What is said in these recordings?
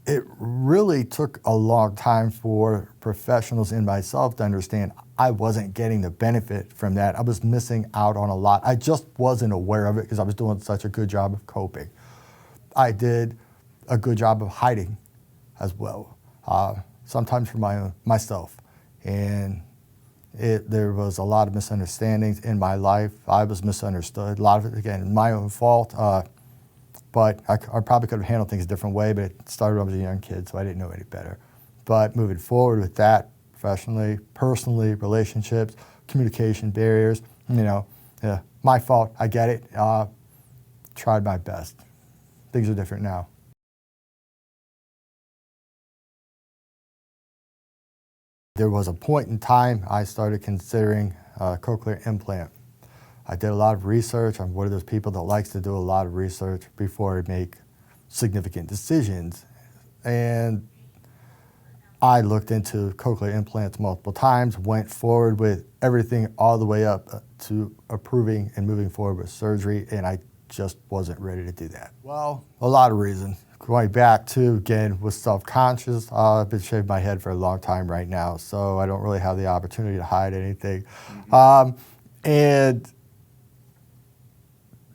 it really took a long time for professionals and myself to understand I wasn't getting the benefit from that. I was missing out on a lot. I just wasn't aware of it because I was doing such a good job of coping. I did a good job of hiding as well, sometimes for myself. And there was a lot of misunderstandings in my life. I was misunderstood. A lot of it, again, my own fault. But I probably could have handled things a different way, but it started when I was a young kid, so I didn't know any better. But moving forward with that, professionally, personally, relationships, communication barriers, my fault, I get it. Tried my best. Things are different now. There was a point in time I started considering cochlear implant. I did a lot of research. I'm one of those people that likes to do a lot of research before I make significant decisions. And I looked into cochlear implants multiple times, went forward with everything all the way up to approving and moving forward with surgery, and I just wasn't ready to do that. Well, a lot of reasons. Going back to, again, was self-conscious. I've been shaving my head for a long time right now, so I don't really have the opportunity to hide anything. And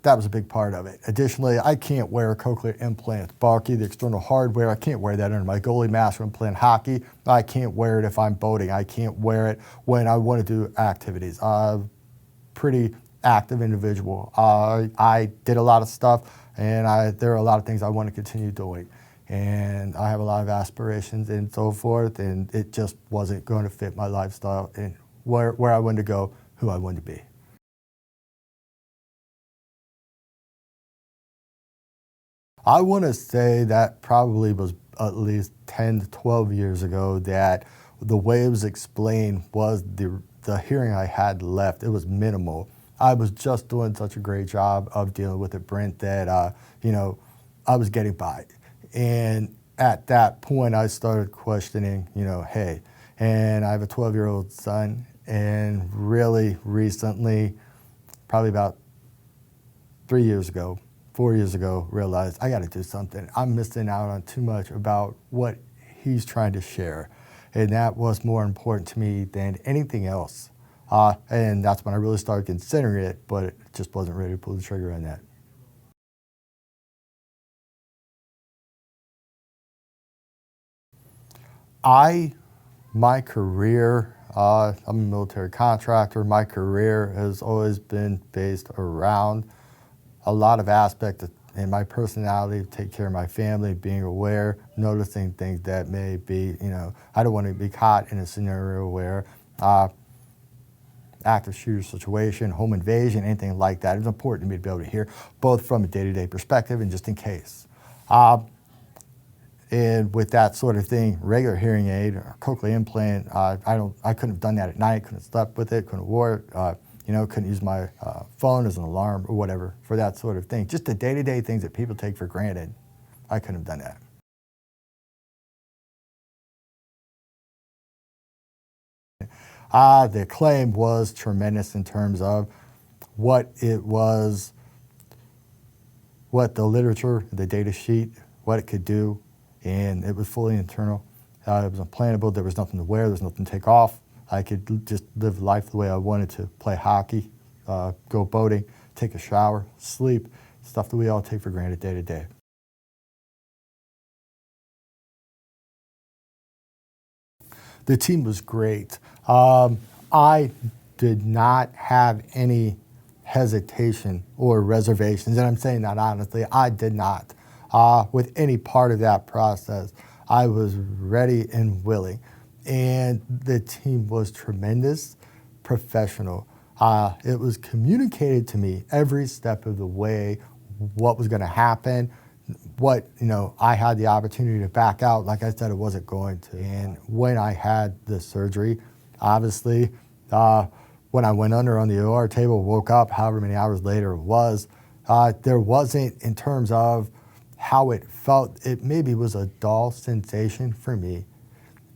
that was a big part of it. Additionally, I can't wear a cochlear implant. Bulky, the external hardware, I can't wear that under my goalie mask when playing hockey. I can't wear it if I'm boating. I can't wear it when I want to do activities. Pretty active individual. I did a lot of stuff, and there are a lot of things I want to continue doing. And I have a lot of aspirations and so forth, and it just wasn't going to fit my lifestyle and where I wanted to go, who I wanted to be. I want to say that probably was at least 10 to 12 years ago that the way it was explained was the hearing I had left. It was minimal. I was just doing such a great job of dealing with it, Brent, that, I was getting by. And at that point, I started questioning, hey, and I have a 12-year-old son, and really recently, probably about 4 years ago, realized I got to do something. I'm missing out on too much about what he's trying to share. And that was more important to me than anything else. And that's when I really started considering it, but it just wasn't ready to pull the trigger on that. My career, I'm a military contractor. My career has always been based around a lot of aspects in my personality, take care of my family, being aware, noticing things that may be, I don't want to be caught in a scenario where active shooter situation, home invasion, anything like that. It's important to me to be able to hear both from a day-to-day perspective and just in case. And with that sort of thing, regular hearing aid or cochlear implant, I couldn't have done that at night, couldn't have slept with it, couldn't have wore it. Couldn't use my phone as an alarm or whatever for that sort of thing. Just the day-to-day things that people take for granted, I couldn't have done that. The Acclaim was tremendous in terms of what it was, what the literature, the data sheet, what it could do, and it was fully internal. It was implantable, there was nothing to wear, there was nothing to take off. I could just live life the way I wanted to, play hockey, go boating, take a shower, sleep, stuff that we all take for granted day to day. The team was great. I did not have any hesitation or reservations, and I'm saying that honestly, I did not. With any part of that process, I was ready and willing. And the team was tremendous, professional. It was communicated to me every step of the way what was going to happen, what, I had the opportunity to back out. Like I said, it wasn't going to. And when I had the surgery, obviously, when I went under on the OR table, woke up however many hours later it was, there wasn't, in terms of how it felt, it maybe was a dull sensation for me.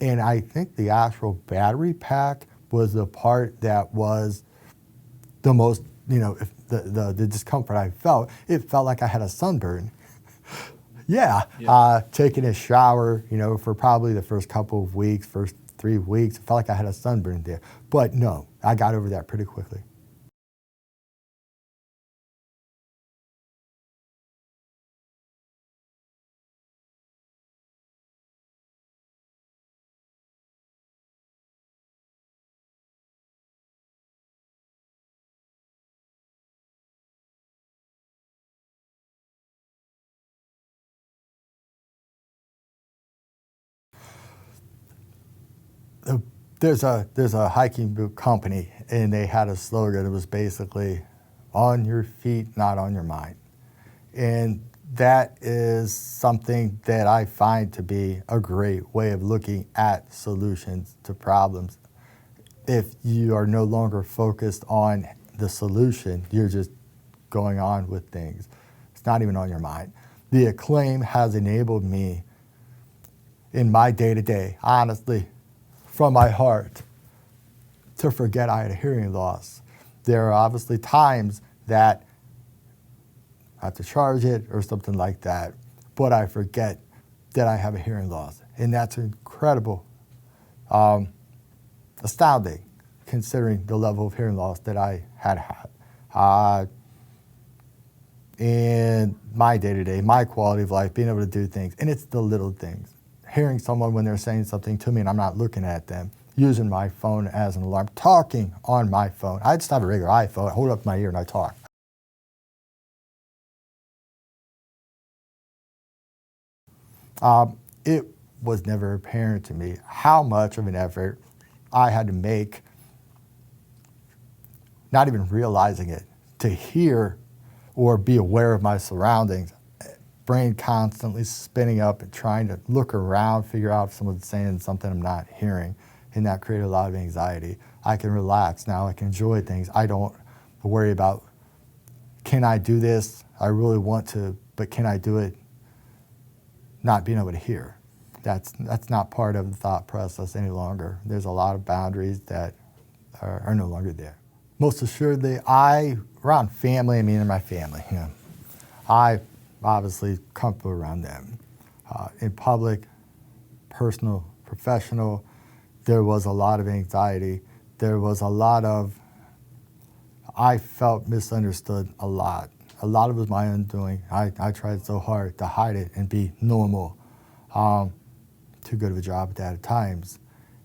And I think the actual battery pack was the part that was the most, the discomfort I felt. It felt like I had a sunburn. Yeah, Yeah. taking a shower, for probably the first couple of weeks, first 3 weeks, it felt like I had a sunburn there. But no, I got over that pretty quickly. Uh, there's a hiking boot company, and they had a slogan. It was basically, "On your feet, not on your mind," and that is something that I find to be a great way of looking at solutions to problems. If you are no longer focused on the solution, you're just going on with things. It's not even on your mind. The Acclaim has enabled me in my day to day, honestly, from my heart, to forget I had a hearing loss. There are obviously times that I have to charge it or something like that, but I forget that I have a hearing loss. And that's incredible, astounding, considering the level of hearing loss that I had had. In my day-to-day, my quality of life, being able to do things, and it's the little things. Hearing someone when they're saying something to me and I'm not looking at them, using my phone as an alarm, talking on my phone. I just have a regular iPhone, I hold it up to my ear and I talk. It was never apparent to me how much of an effort I had to make, not even realizing it, to hear or be aware of my surroundings. Brain constantly spinning up and trying to look around, figure out if someone's saying something I'm not hearing, and that created a lot of anxiety. I can relax now, I can enjoy things. I don't worry about, can I do this? I really want to, but can I do it not being able to hear? That's not part of the thought process any longer. There's a lot of boundaries that are no longer there. Most assuredly, around family, in my family, I obviously comfortable around them. In public, personal, professional, there was a lot of anxiety. There was a lot of, I felt misunderstood a lot. A lot of it was my undoing. I tried so hard to hide it and be normal. Too good of a job at that at times.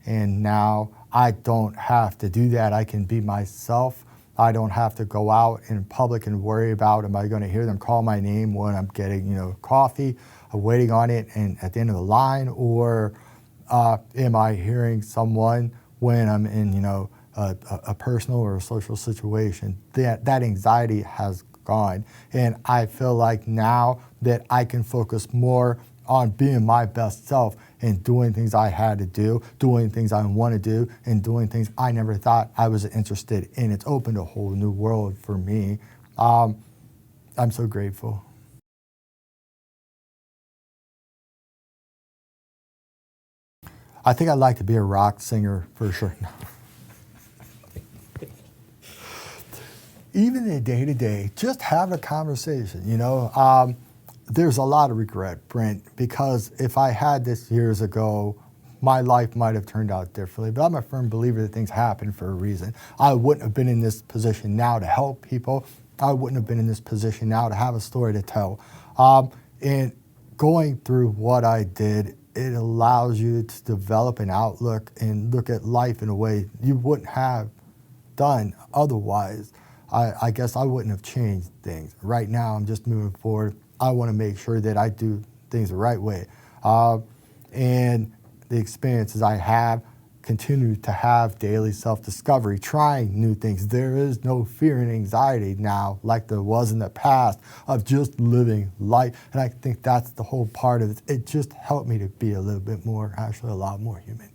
And now I don't have to do that. I can be myself. I don't have to go out in public and worry about, am I going to hear them call my name when I'm getting, coffee, waiting on it and at the end of the line, or am I hearing someone when I'm in, a personal or a social situation? That anxiety has gone. And I feel like now that I can focus more on being my best self and doing things I had to do, doing things I want to do, and doing things I never thought I was interested in. It's opened a whole new world for me. I'm so grateful. I think I'd like to be a rock singer for sure. Even in day to day, just have a conversation, there's a lot of regret, Brent, because if I had this years ago, my life might have turned out differently. But I'm a firm believer that things happen for a reason. I wouldn't have been in this position now to help people. I wouldn't have been in this position now to have a story to tell. And going through what I did, it allows you to develop an outlook and look at life in a way you wouldn't have done otherwise. I guess I wouldn't have changed things. Right now, I'm just moving forward. I want to make sure that I do things the right way. And the experiences I have, continue to have daily self-discovery, trying new things. There is no fear and anxiety now like there was in the past of just living life. And I think that's the whole part of it. It just helped me to be a little bit more, actually a lot more human.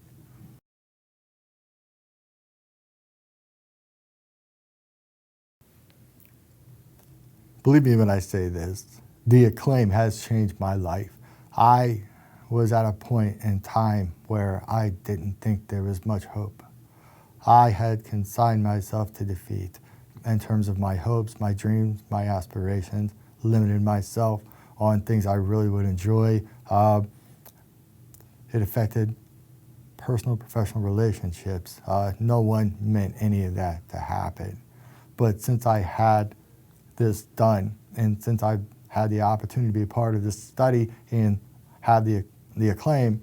Believe me when I say this, the Acclaim has changed my life. I was at a point in time where I didn't think there was much hope. I had consigned myself to defeat in terms of my hopes, my dreams, my aspirations, limited myself on things I really would enjoy. It affected personal, professional relationships. No one meant any of that to happen. But since I had this done, and since I've had the opportunity to be a part of this study and have the acclaim,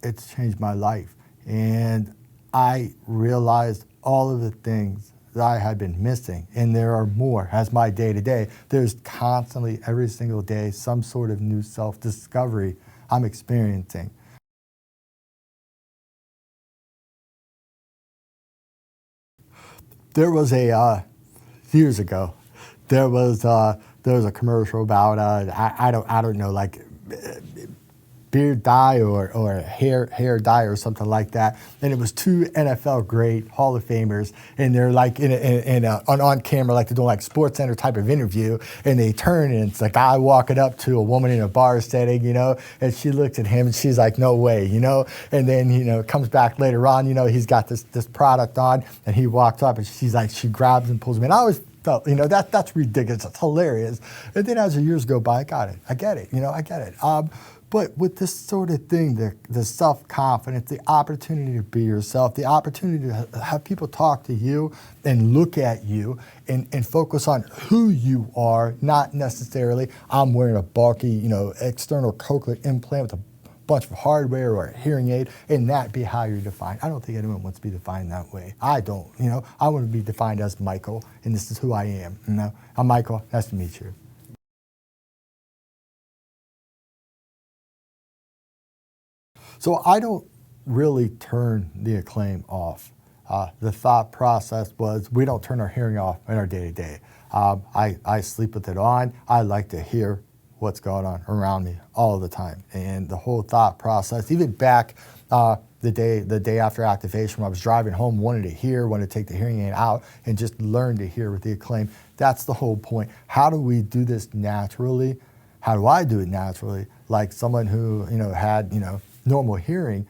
it's changed my life. And I realized all of the things that I had been missing, and there are more as my day-to-day. There's constantly, every single day, some sort of new self-discovery I'm experiencing. There was years ago, there was a commercial about I don't know, like beard dye or hair dye or something like that, and it was two NFL great Hall of Famers, and they're like on camera, like they're doing like Sports Center type of interview, and they turn and it's a guy walking up to a woman in a bar setting, and she looks at him and she's like, no way, and then it comes back later on, he's got this product on, and he walks up and she grabs and pulls him in. I always felt, that's ridiculous, it's hilarious. And then as the years go by, I get it. But with this sort of thing, the self-confidence, the opportunity to be yourself, the opportunity to have people talk to you and look at you and focus on who you are, not necessarily, I'm wearing a bulky, external cochlear implant with a bunch of hardware or a hearing aid, and that be how you're defined. I don't think anyone wants to be defined that way. I don't, I want to be defined as Michael, and this is who I am, I'm Michael, nice to meet you. So I don't really turn the acclaim off. The thought process was we don't turn our hearing off in our day-to-day. I sleep with it on. I like to hear what's going on around me all the time. And the whole thought process, even back the day after activation when I was driving home, wanted to take the hearing aid out and just learn to hear with the acclaim. That's the whole point. How do we do this naturally? How do I do it naturally? Like someone who had normal hearing,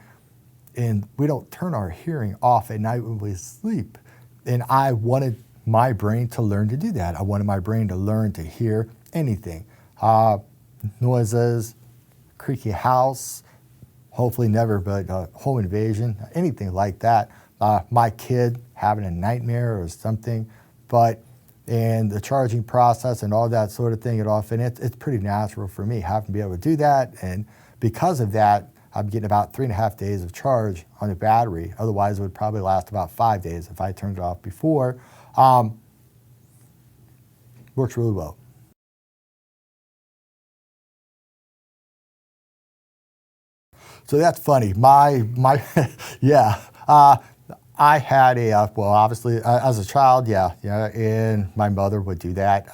and we don't turn our hearing off at night when we sleep. And I wanted my brain to learn to do that. I wanted my brain to learn to hear anything. Noises, creaky house, hopefully never, but home invasion, anything like that. My kid having a nightmare or something, and the charging process and all that sort of thing, it's pretty natural for me having to be able to do that. And because of that, I'm getting about 3.5 days of charge on the battery. Otherwise, it would probably last about 5 days if I turned it off before. Works really well. So that's funny. Yeah. I had obviously as a child, yeah, and my mother would do that.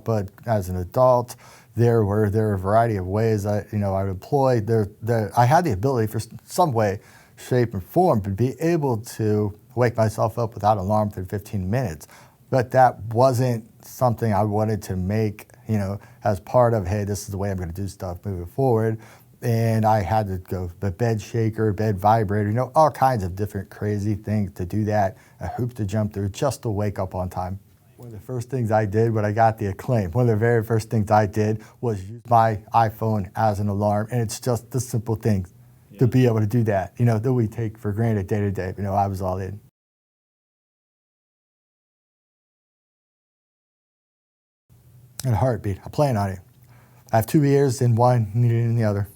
But as an adult, there were a variety of ways I would employ. I had the ability for some way, shape, and form to be able to wake myself up without alarm for 15 minutes. But that wasn't something I wanted to make, as part of, hey, this is the way I'm going to do stuff moving forward. And I had to go the bed shaker, bed vibrator, all kinds of different crazy things to do that, a hoop to jump through just to wake up on time. One of the first things I did when I got the acclaim, one of the very first things I did was use my iPhone as an alarm, and it's just the simple things to be able to do that, that we take for granted day to day. I was all in. In a heartbeat, I plan on it. I have 2 ears and one needed in the other.